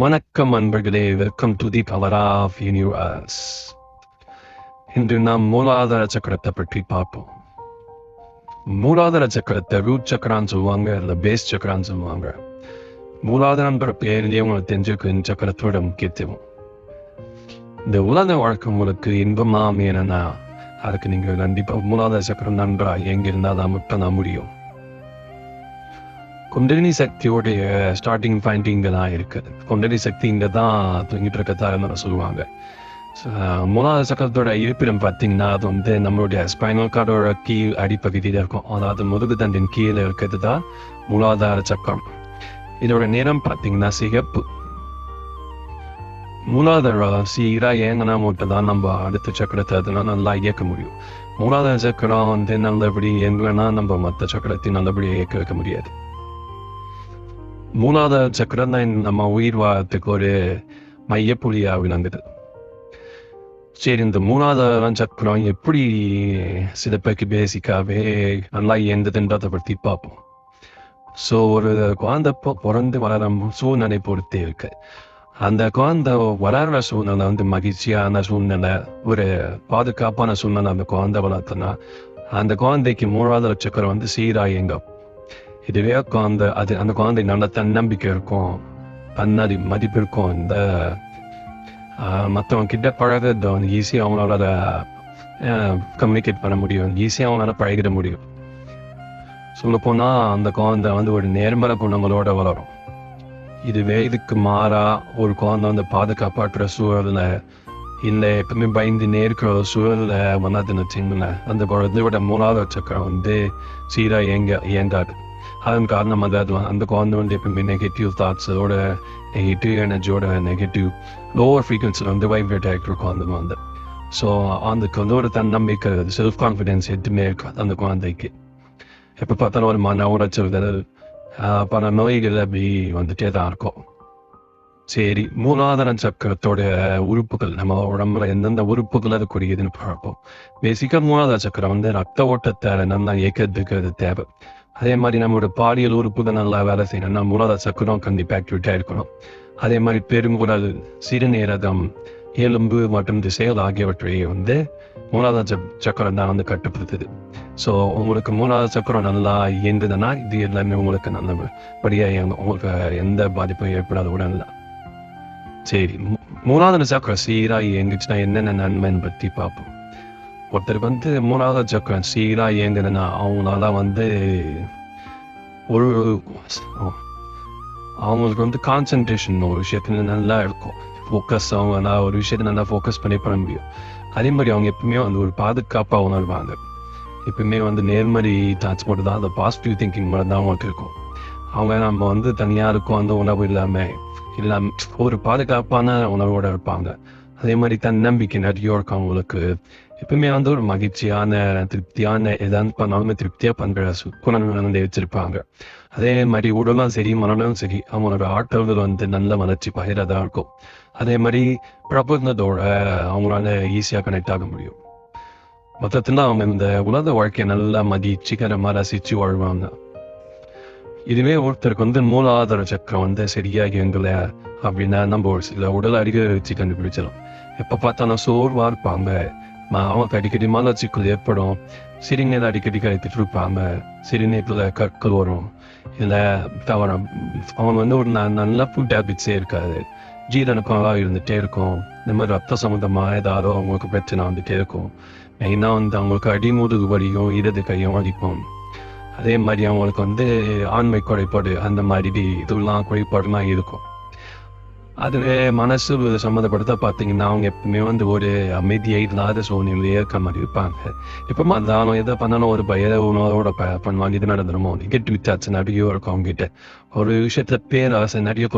வணக்கம் அன்பர்களே, welcome to the power of universe. இன்று நாம் மூலாதார சக்கரத்தை பற்றி பார்ப்போம். மூலாதார சக்கரத்தை ரூட் சக்கரான்னு சொல்லுவாங்க, இல்லை பேஸ் சக்கரான்னு சொல்லுவாங்க. மூலாதாரன்ற பேரிலேயே உங்களுக்கு தெரிஞ்சிருக்கு இந்த சக்கரத்தோட முக்கியத்துவம். இந்த உலக வாழ்க்கை உங்களுக்கு இன்பமா அமையணும்னா அதுக்கு நீங்கள் கண்டிப்பாக மூலாதார சக்கரம் நன்றாக எங்கே இருந்தால் தான் மட்டும் தான் முடியும். குண்டலினி சக்தியோடைய ஸ்டார்டிங் பாயிண்ட் இங்கே தான் இருக்குது. குண்டலினி சக்தி இங்கே தான் தூங்கிட்டு இருக்கத்தாருன்னு சொல்லுவாங்க. மூலாதார சக்கரத்தோட இருப்பிடம் பார்த்தீங்கன்னா அது வந்து நம்மளுடைய ஸ்பைனல் கார்டோட கீழ் அடிப்பகுதியில் இருக்கும். அதாவது முதுகு தண்டின் கீழே இருக்கிறது தான் மூலாதார சக்கரம். இதோட நிறம் பார்த்தீங்கன்னா சிகப்பு. மூலாதார சீராக ஏங்கன்னா மட்டும் தான் நம்ம அடுத்த சக்கரத்தை அதெல்லாம் நல்லா இயக்க முடியும். மூலாதார சக்கரம் வந்து நல்லபடி எங்கன்னா நம்ம மற்ற சக்கரத்தை நல்லபடியாக இயக்க வைக்க முடியாது. மூலாதார சக்கரம் தான் நம்ம உயிர் வாழத்துக்கு ஒரு மையப்புள்ளியாக விளங்குது. சரி, இந்த மூலாதார சக்கரம் எப்படி சில பேருக்கு பேசிக்காவே நல்லா இயங்குதுன்றதை பற்றி பார்ப்போம். ஸோ ஒரு குழந்தை பிறந்து வளர சூழ்நிலை பொறுத்தே இருக்கு. அந்த குழந்தை வளர்ற சூழ்நிலை வந்து மகிழ்ச்சியான சூழ்நிலை, ஒரு பாதுகாப்பான சூழ்நிலை அந்த குழந்தை வளர்த்தனா அந்த குழந்தைக்கு மூலாதார சக்கரம் வந்து சீராக இயங்கும். இதுவே குழந்தை அந்த குழந்தை நல்ல தன்னம்பிக்கை இருக்கும், தன்னடி மதிப்பு இருக்கும். இந்த மற்றவங்க கிட்ட பழகிறது வந்து ஈஸியாக அவங்களால கம்யூனிகேட் பண்ண முடியும், ஈஸியாக அவங்களால பழகிட முடியும். சொல்லப்போனால் அந்த குழந்தை வந்து ஒரு நேர்மறை குணங்களோட வளரும். இதுவே இதுக்கு மாறா ஒரு குழந்தை வந்து பாதுகாப்பாற்ற சூழலில் இல்லை எப்பவுமே பயந்து நேர்க்கிற சூழலில் வந்ததுன்னு வச்சுங்களேன், அந்த குழந்தையோட மூலாதார சக்கரம் வந்து சீராக இயங்காது. அதன் காரணமாக அது அந்த குழந்தை வந்து எப்பவுமே நெகட்டிவ் தாட்ஸோட, நெகட்டிவ் எனர்ஜியோட, நெகட்டிவ் லோவர் ஃப்ரீக்வன்சியில் வந்து வைப்ரேட் ஆகிட்டு இருக்கும் அந்த குழந்தை. ஸோ அதுக்கு வந்து ஒரு தன்னம்பிக்கை, செல்ஃப் கான்ஃபிடென்ஸ் எதுவுமே இருக்காது அந்த குழந்தைக்கு. எப்போ பார்த்தாலும் ஒரு மன உளைச்சல், பல நோய்கள் அப்படி வந்துட்டே தான் இருக்கும். சரி, மூலாதார சக்கரத்தோட உறுப்புகள், நம்ம உடம்புல எந்தெந்த உறுப்புகள் இருக்கக்கூடியதுன்னு பார்ப்போம். பேசிக்காக மூலாதார சக்கரம் வந்து ரத்த ஓட்டத்தை நல்லா இயக்கிறதுக்கு அது தேவை. அதே மாதிரி நம்மளோட பாலியல் உறுப்புகள் நல்லா வேலை செய்யணும்னா மூலாதார சக்கரம் கண்டிப்பாக ஆக்டிவிட்டியாக இருக்கணும். அதே மாதிரி பெருங்குடல், சிறுநீரகம், எலும்பு மற்றும் திசைகள் ஆகியவற்றை வந்து மூலாதார சக்கரம் தான் வந்து கட்டுப்படுத்துது. ஸோ உங்களுக்கு மூலாதார சக்கரம் நல்லா இயங்குதுன்னா இது எல்லாமே உங்களுக்கு நல்லபடியாக உங்களுக்கு எந்த பாதிப்பும் ஏற்படாத உடனே. சரி, மூலாதார சக்கரம் சீராக இயங்குச்சுன்னா என்னென்ன நன்மைன்னு பற்றி பார்ப்போம். ஒருத்தர் வந்து மூலாதார சக்கரம் சீராக இயங்குதுன்னா அவங்களால வந்து அவங்களுக்கு வந்து கான்சன்ட்ரேஷன் ஒரு விஷயத்துல நல்லா இருக்கும், ஃபோக்கஸ், அவங்க ஒரு விஷயத்த நல்லா ஃபோக்கஸ் பண்ணி முடியும். அதே மாதிரி அவங்க எப்பவுமே வந்து ஒரு பாதுகாப்பாக உணர்வாங்க. எப்பவுமே வந்து நேர்மறை தாட்ஸ் மட்டும் தான், அந்த பாசிட்டிவ் திங்கிங் மட்டும் தான் அவங்களுக்கு இருக்கும். அவங்க நம்ம வந்து தனியாக இருக்கும் அந்த உணர்வு இல்லாமல் ஒரு பாதுகாப்பான உணர்வோடு இருப்பாங்க. அதே மாதிரி தன்னம்பிக்கை நிறைய இருக்கும் அவங்களுக்கு. எப்பவுமே வந்து ஒரு மகிழ்ச்சியான, திருப்தியான, எதாவது பண்ணாலுமே திருப்தியாக பண்ணுற குணங்கள் வந்து வச்சிருப்பாங்க. அதே மாதிரி உடலும் சரி மனமும் சரி அவங்களோட ஆற்றல்கள் வந்து நல்ல வளர்ச்சி பகிரதாக இருக்கும். அதே மாதிரி பிரபந்தத்தோட அவங்களால ஈஸியாக கனெக்ட் ஆக முடியும். மொத்தத்தில் அவங்க இந்த உலக வாழ்க்கையை நல்லா மகிழ்ச்சிகரமாக ரசித்து வாழ்வாங்க. இதுவே ஒருத்தருக்கு வந்து மூலாதார சக்கரம் வந்து சரியாக எங்களை அப்படின்னா நம்ம ஒரு சில உடல் அறிக்கை வச்சு கண்டுபிடிச்சிடும். எப்போ பார்த்தாலும் சோர்வாக இருப்பாங்க, அவங்களுக்கு அடிக்கடி மலர்ச்சிக்குள் ஏற்படும், சிறுநீர் அடிக்கடி கழித்துட்டு இருப்பாங்க, சிறுநீரில் கற்கள் வரும், இல்லை தவறம். அவங்க வந்து ஒரு நல்ல ஃபுட் ஹேபிட்ஸே இருக்காது, ஜீரணக்கமாக இருந்துகிட்டே இருக்கும். இந்த மாதிரி ரத்த சம்மந்தமாக ஏதாவது அவங்களுக்கு பிரச்சனை வந்துகிட்டே இருக்கும். மெயினாக வந்து அவங்களுக்கு அடிமுதுகு வலியும் இடது கையும் வலிக்கும். அதே மாதிரி அவங்களுக்கு வந்து ஆண்மை குறைபாடு, அந்த மாதிரி இதெல்லாம் குறைபாடுலாம் இருக்கும். அதுவே மனசு சம்மந்தப்படுத்த பார்த்தீங்கன்னா அவங்க எப்பவுமே வந்து ஒரு அமைதியை இல்லாத சூழ்நிலையே இருக்க மாதிரி இருப்பாங்க. இப்போ இருந்தாலும் எதை பண்ணாலும் ஒரு உணவோட பண்ணுவாங்க. இது நடந்துருமோ நெகட்டிவ் தாட்ஸ் நிறைய இருக்கும் அவங்ககிட்ட. ஒரு விஷயத்த பேராசை நிறைய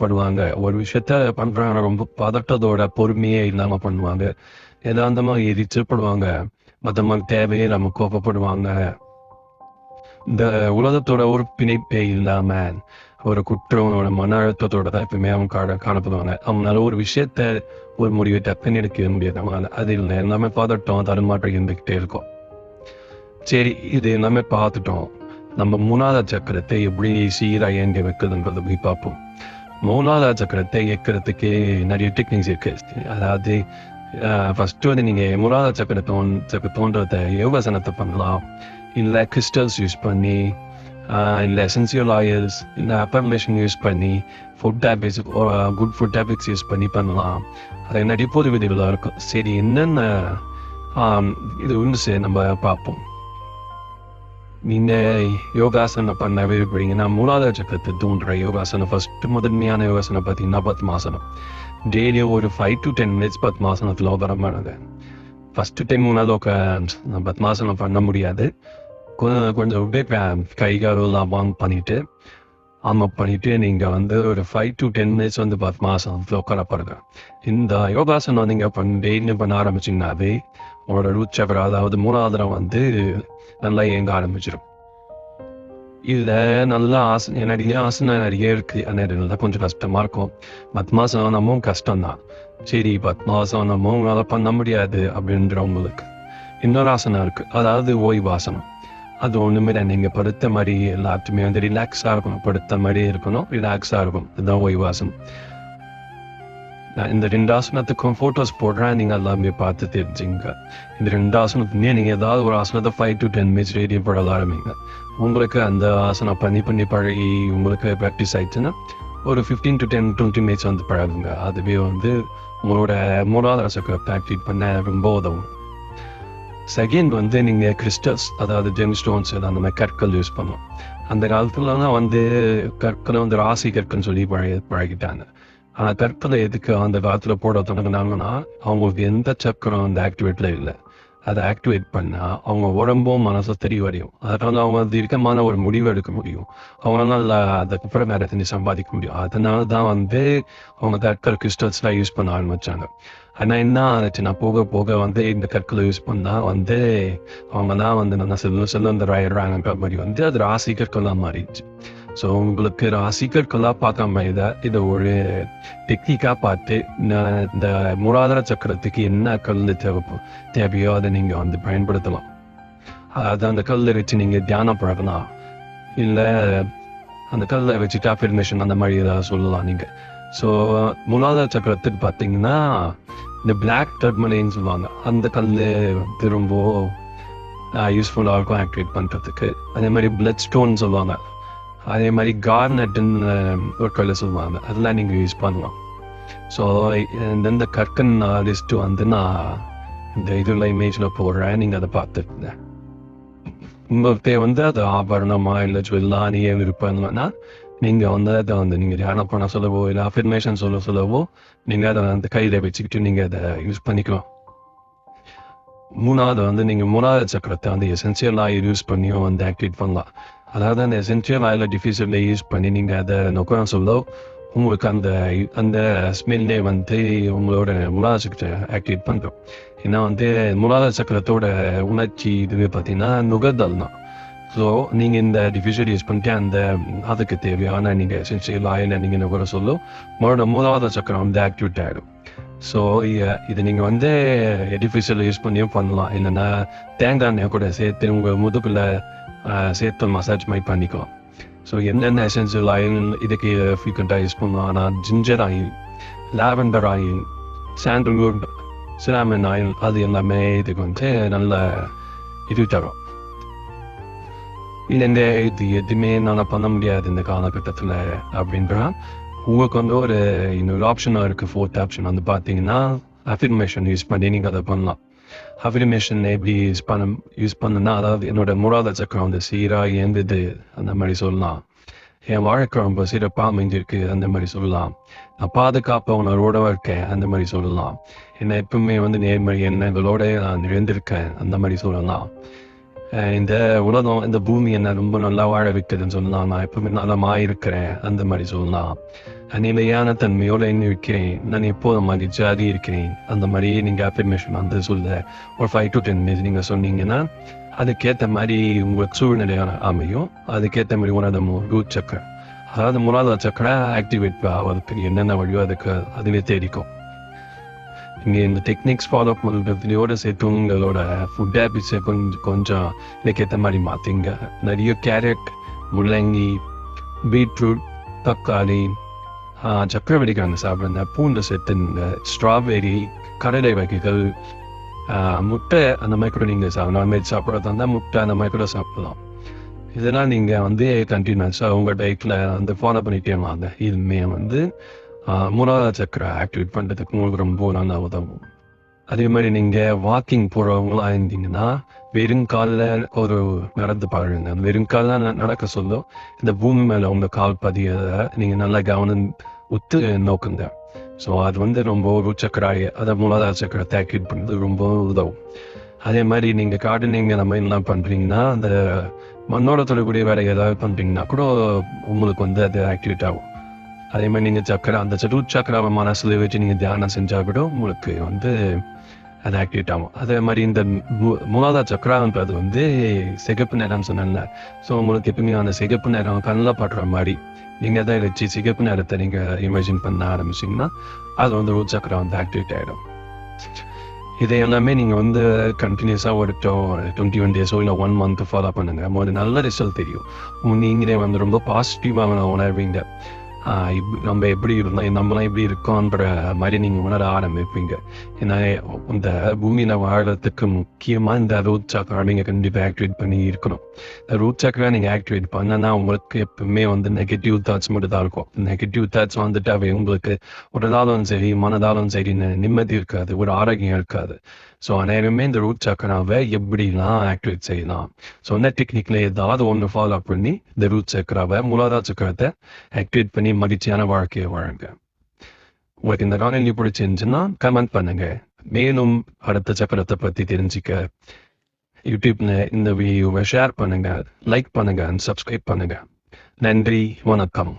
பண்ணுவாங்க. ஒரு விஷயத்த பண்ணுறாங்க ரொம்ப பதட்டத்தோட பொறுமையே இல்லாமல் பண்ணுவாங்க. ஏதோ அந்த மாதிரி எரிச்சப்படுவாங்க, மற்ற மாதிரி தேவையே நம்ம கோபப்படுவாங்க. இந்த உலகத்தோட ஒரு பிணைப்பே இல்லாம ஒரு குற்றவனோட மன அழுத்தத்தோட தான் எப்பவுமே அவங்க காணப்படுவாங்க. அவங்களால ஒரு விஷயத்த ஒரு முடிவை டக்குன்னு எடுக்க முடியாது அவங்களால. அது இல்லை, எல்லாமே பார்த்துட்டோம், தடுமாற்றம் இருந்துக்கிட்டே இருக்கும். சரி, இது எல்லாமே பார்த்துட்டோம். நம்ம மூலாதார சக்கரத்தை எப்படி சீராக இயங்க வைக்கிறதுன்றதை போய் பார்ப்போம். மூலாதார சக்கரத்தை இயக்கிறதுக்கு நிறைய டெக்னிக்ஸ் இருக்கு. அதாவது ஃபர்ஸ்ட் வந்து நீங்க மூலாதார சக்கர தோன்றத யோகாசனத்தை பண்ணலாம், இல்லை கிறிஸ்டல்ஸ் யூஸ் பண்ணி, இல்லை எசென்சியல் ஆயில்ஸ், இல்லை அஃபர்மேஷன் யூஸ் பண்ணி, food habits good food habits use பண்ணி பண்ணலாம். அது நிறைய பொது விதிகளாக இருக்கும். சரி, என்னென்ன இது உண்டு நம்ம பார்ப்போம். நீங்கள் யோகாசனம் பண்ண விரும்புறீங்கன்னா மூலாதார சக்கரத்தை தூண்டுற யோகாசனம் முதன்மையான யோகாசனம் பார்த்தீங்கன்னா பத்மாசனம். டெய்லியும் ஒரு 5 to 10 minutes பத்மாசனத்தில் உபரமானது. ஃபஸ்ட்டு டைம் பத்மாசனம் பண்ண முடியாது. கொஞ்சம் கைகாலெல்லாம் பண்ணிட்டு நீங்கள் வந்து ஒரு 5 to 10 minutes வந்து பத்மாசனத்தில் உட்காரப்படுங்க. இந்த யோகாசனம் நீங்கள் டெய்லியும் பண்ண ஆரம்பிச்சிங்கன்னாவே உங்களோட ரூட் சக்கர, அதாவது மூலாதாரம் வந்து நல்லா இயங்க ஆரம்பிச்சிடும். இதில் நல்லா நிறைய ஆசனம் நிறைய இருக்குது. கொஞ்சம் கஷ்டமாக இருக்கும். பத்மாசனமும் கஷ்டம்தான். சரி, பத்மாசனமும் உங்களால் பண்ண முடியாது அப்படின்றவங்களுக்கு இன்னொரு ஆசனம் இருக்குது, அதாவது ஓய்வாசனம். அது ஒன்றுமே நீங்கள் படுத்த மாதிரி எல்லாத்துமே வந்து ரிலாக்ஸாக இருக்கணும். படுத்த மாதிரி இருக்கணும், ரிலாக்ஸாக இருக்கும். இதுதான் ஓய்வாசனம். நான் இந்த 2 ஆசனத்துக்கும் ஃபோட்டோஸ் போடுறேன், நீங்கள் எல்லாமே பார்த்து தெரிஞ்சுங்க. இந்த 2 ஆசனத்துலேயே நீங்கள் ஏதாவது ஒரு ஆசனத்தை 5 to 10 minutes ரேடியோ போட ஆரம்பிங்க. உங்களுக்கு அந்த ஆசனம் பண்ணி பழகி உங்களுக்கு ப்ராக்டிஸ் ஆயிடுச்சுன்னா ஒரு 15 to 20 minutes வந்து பழகுங்க. அதுவே வந்து உங்களோட மூலாதார சக்கரத்தை ஆக்டிவேட் பண்ண ரொம்ப உதவும். செகண்ட் வந்து நீங்கள் கிறிஸ்டல்ஸ், அதாவது ஜெம் ஸ்டோன்ஸ், அந்த மாதிரி கற்கள் யூஸ் பண்ணலாம். அந்த காலத்துலலாம் வந்து கற்களை வந்து ராசி கற்கள்னு சொல்லி பழகிட்டாங்க. ஆனால் கற்களை எதுக்கு அந்த காலத்தில் போட தொடங்கினாங்கன்னா, அவங்களுக்கு எந்த சக்கரம் அந்த ஆக்டிவேட்டில் இல்லை. அதை ஆக்டிவேட் பண்ணால் அவங்க உடம்பும் மனசும் தெளிவடையும். அதனால அவங்க தீர்க்கமான ஒரு முடிவு எடுக்க முடியும். அவங்களால அதுக்கப்புறம் வேறு செஞ்சு சம்பாதிக்க முடியும். அதனால தான் வந்து அவங்க கற்கள் கிறிஸ்டல்ஸ்லாம் யூஸ் பண்ண ஆரம்பித்தாங்க. ஆனால் என்ன ஆச்சுன்னா, போக போக வந்து இந்த கற்களை யூஸ் பண்ணால் வந்து அவங்க தான் வந்து நல்லா செல்வந்தராயிடுறாங்கன்ற மாதிரி வந்து அது ராசி கற்களாக மாறிடுச்சு. ஸோ உங்களுக்கு ராசி கற்களாக பார்க்காம இதை ஒரு டெக்னிக்காக பார்த்து இந்த மூலாதார சக்கரத்துக்கு என்ன கல் தேவையோ அதை நீங்கள் வந்து பயன்படுத்தலாம். அது அந்த கல்லை வச்சு நீங்கள் தியானம் பழகலாம், இல்லை அந்த கல்லை வச்சுட்டு அஃபர்மேஷன் அந்த மாதிரி ஏதாவது சொல்லலாம் நீங்கள். ஸோ மூலாதார சக்கரத்துக்கு பார்த்தீங்கன்னா இந்த பிளாக் டர்மலைன்னு சொல்லுவாங்க, அந்த கல் ரொம்ப யூஸ்ஃபுல்லாக இருக்கும் ஆக்டிவேட் பண்ணுறதுக்கு. அதே மாதிரி பிளட் ஸ்டோன் சொல்லுவாங்க, அதே மாதிரி கார்னட்டுன்னு ஒரு கல்லை சொல்லுவாங்க, அதெல்லாம் நீங்கள் யூஸ் பண்ணலாம். ஸோ இந்த கற்கன் லிஸ்ட்டு வந்து நான் இந்த இதில் இமேஜில் போடுறேன், நீங்கள் அதை பார்த்துருங்க. உங்களுக்கு வந்து அது ஆபரணமா இல்லை ஜுவல்லாக நீங்கள் விருப்பம்னா நீங்கள் வந்து அதை வந்து நீங்கள் தியானம் பண்ண சொல்லவோ இல்லை அஃபர்மேஷன் சொல்லவோ நீங்கள் அதை வந்து கையில் வச்சுக்கிட்டு நீங்கள் அதை யூஸ் பண்ணிக்கலாம். மூணாவது வந்து நீங்கள் மூணாவது சக்கரத்தை வந்து எசென்சியல் ஆயில் யூஸ் பண்ணியும் வந்து ஆக்டிவேட் பண்ணலாம். அதாவது அந்த எசென்சியல் ஆயில் டிஃப்யூசரில் யூஸ் பண்ணி நீங்கள் அதை நோக்கம் சொல்ல உங்களுக்கு அந்த அந்த ஸ்மெல்லே வந்து உங்களோட மூலாதார சக்கரத்தை ஆக்டிவேட் பண்ணுறோம். ஏன்னா வந்து மூலாதார சக்கரத்தோட உணர்ச்சி இதுவே பார்த்தீங்கன்னா நுகர்தல் தான். ஸோ நீங்கள் இந்த டிஃப்யூசர் யூஸ் பண்ணிட்டு அந்த அதுக்கு தேவையான நீங்கள் எசென்சியல் ஆயில் நீங்கள் நுகர சொல்லும் உங்களோட மூலாதார சக்கரம் வந்து ஆக்டிவேட் ஆகிடும். ஸோ இது நீங்கள் வந்து டிஃப்யூசரில் யூஸ் பண்ணியும் பண்ணலாம். இல்லைன்னா தேங்காய் எண்ணெய் கூட சேர்த்து உங்கள் முதுகில் சேர்த்து மசாஜ் மாதிரி பண்ணிக்கலாம். ஸோ என்னென்ன எசென்சியல் ஆயில் இதுக்கு ஃப்ரீக்வெண்ட்டாக யூஸ் பண்ணலாம். ஆனால் ginger oil, lavender oil, sandalwood, cinnamon oil அது எல்லாமே இதுக்கு வந்து நல்ல இது தரும். இல்லைங்க இது எதுவுமே என்னால் பண்ண முடியாது இந்த காலகட்டத்தில் அப்படின்றா உங்களுக்கு வந்து ஒரு இன்னொரு ஆப்ஷனாக இருக்குது. ஃபோர்த் ஆப்ஷன் வந்து பார்த்தீங்கன்னா அஃபர்மேஷன் யூஸ் பண்ணி நீங்கள் அதை பண்ணலாம். அஃபர்மேஷன் எப்படி யூஸ் பண்ணனா, அதாவது என்னோட மூலாதார சக்கரம் வந்து சீராக இயங்குது அந்த மாதிரி சொல்லலாம். என் வாழ்க்கை ரொம்ப சிறப்பாக அமைஞ்சிருக்கு அந்த மாதிரி சொல்லலாம். நான் பாதுகாப்பாக உணர்வோட இருக்கேன் அந்த மாதிரி சொல்லலாம். என்னை எப்பவுமே வந்து நேர்மறை எண்ணங்களோட நான் நிறைந்திருக்கேன் அந்த மாதிரி சொல்லலாம். இந்த உலகம் இந்த பூமி என்ன ரொம்ப நல்லா வாழ வைக்கிறதுன்னு சொல்லலாம். நான் எப்பவுமே நலமாக இருக்கிறேன் அந்த மாதிரி சொல்லலாம். நிலையான தன்மையோடு என்ன இருக்கிறேன், நான் எப்போதும் மகிழ்ச்சியாக இருக்கிறேன் அந்த மாதிரி நீங்கள் அஃபர்மேஷன் வந்து சொல்ல ஒரு 5 to 10 minutes நீங்கள் சொன்னீங்கன்னா அதுக்கேற்ற மாதிரி உங்களுக்கு சூழ்நிலையான அமையும். அதுக்கேற்ற மாதிரி உணர்ந்த ரூட் சக்கரம், அதாவது மூலாதார சக்கரம் ஆக்டிவேட் ஆகிறதுக்கு என்னென்ன வழியோ அதுக்கு அதுவே தெரிக்கும். நீங்கள் இந்த டெக்னிக்ஸ் ஃபாலோ பண்ணுறதுலையோட சேர்த்து உங்களோட ஃபுட் ஹேபிட்ஸை கொஞ்சம் இதுக்கேற்ற மாதிரி மாற்றிங்க. நிறைய கேரட், முள்ளங்கி, பீட்ரூட், தக்காளி, சக்கரவள்ளி கிழங்கு சாப்பிடுங்க, பூண்டு சேர்த்துங்க, ஸ்ட்ராபெரி, கடலை வகைகள், முட்டை அந்த மாதிரி கூட நீங்கள் நான்வெஜ் சாப்பிட்றதா இருந்தால் முட்டை அந்த மாதிரி கூட சாப்பிடலாம். இதெல்லாம் நீங்கள் வந்து கண்டினியூஸாக உங்கள் டயட்டில் வந்து ஃபாலோ பண்ணிட்டே வாங்க. இதுவுமே வந்து மூலாதார சக்கரை ஆக்டிவேட் பண்ணுறதுக்கு உங்களுக்கு ரொம்ப நல்லா உதவும். அதே மாதிரி நீங்கள் வாக்கிங் போகிறவங்களா இருந்தீங்கன்னா வெறும் காலில் ஒரு நடந்து பாருங்க. அந்த வெறும் காலில் நடக்க சொல்லும் இந்த பூமி மேலே உங்கள் கால் பதியதை நீங்கள் நல்லா கவனம் உத்து நோக்குங்க. ஸோ அது வந்து ரொம்ப ஒரு சக்கராய் அதை மூலாதார சக்கரத்தை ஆக்டிவேட் பண்ணுறது ரொம்ப உதவும். அதே மாதிரி நீங்கள் கார்டனிங் அந்த மாதிரிலாம் பண்ணுறீங்கன்னா அந்த மண்ணோட தொடர்புடைய வேலை ஏதாவது பண்ணுறீங்கன்னா கூட உங்களுக்கு வந்து அது ஆக்டிவேட் ஆகும். அதே மாதிரி நீங்கள் சக்கரை அந்த சக்கராவை மனசில் வச்சு நீங்கள் தியானம் செஞ்சால் கூட உங்களுக்கு வந்து அது ஆக்டிவேட் ஆகும். அதே மாதிரி இந்த மூலாதார சக்கரான்றது வந்து சிகப்பு நிறம் சொன்னேன்ல. ஸோ உங்களுக்கு எப்பவுமே அந்த சிகப்பு நிறம் கண்ணில் படுற மாதிரி நீங்கள் அதை வச்சு சிகப்பு நேரத்தை நீங்கள் இமேஜின் பண்ண ஆரம்பிச்சிங்கன்னா அது வந்து ரூட் சக்கரா வந்து ஆக்டிவேட் ஆகிடும். இதை எல்லாமே நீங்கள் வந்து கண்டினியூஸாக ஒரு 21 days இல்லை 1 month ஃபாலோ பண்ணுங்கள். ஒரு நல்ல ரிசல்ட் தெரியும். நீங்களே வந்து ரொம்ப பாசிட்டிவாக உணர்வீங்க. நம்ம எப்படி இருந்தோம், நம்மளாம் எப்படி இருக்கோன்ற மாதிரி நீங்கள் உணர ஆரம்பிப்பீங்க. ஏன்னா இந்த பூமியில் வாழறதுக்கு முக்கியமாக இந்த ரூட் சக்கரா நீங்கள் கண்டிப்பாக ஆக்டிவேட் பண்ணி இருக்கணும். இந்த ரூட் சக்கரா நீங்கள் ஆக்டிவேட் பண்ணனா உங்களுக்கு எப்பவுமே வந்து நெகட்டிவ் தாட்ஸ் மட்டும் தான் இருக்கும். நெகட்டிவ் தாட்ஸ் வந்துட்டாவே உங்களுக்கு உடலாலும் சரி மனதாலும் சரி நிம்மதி இருக்காது, ஒரு ஆரோக்கியம் இருக்காது. ஸோ அநேகமே இந்த ரூட் சக்கராவை எப்படிலாம் ஆக்டிவேட் செய்யலாம், சொன்ன டெக்னிக்கில் ஏதாவது ஒன்று ஃபாலோ பண்ணி இந்த ரூட் சக்கராவை மூலாதார சக்கரத்தை ஆக்டிவேட் பண்ணி மகிழ்ச்சியான வாழ்க்கையை வாழுங்க. உங்களுக்கு இந்த காணொலி பிடிச்சிருந்துச்சுன்னா கமெண்ட் பண்ணுங்க. மேலும் அடுத்த சக்கரத்தை பற்றி தெரிஞ்சுக்க யூடியூப்ல இந்த வீடியோவை ஷேர் பண்ணுங்க, லைக் பண்ணுங்க, சப்ஸ்கிரைப் பண்ணுங்க. நன்றி, வணக்கம்.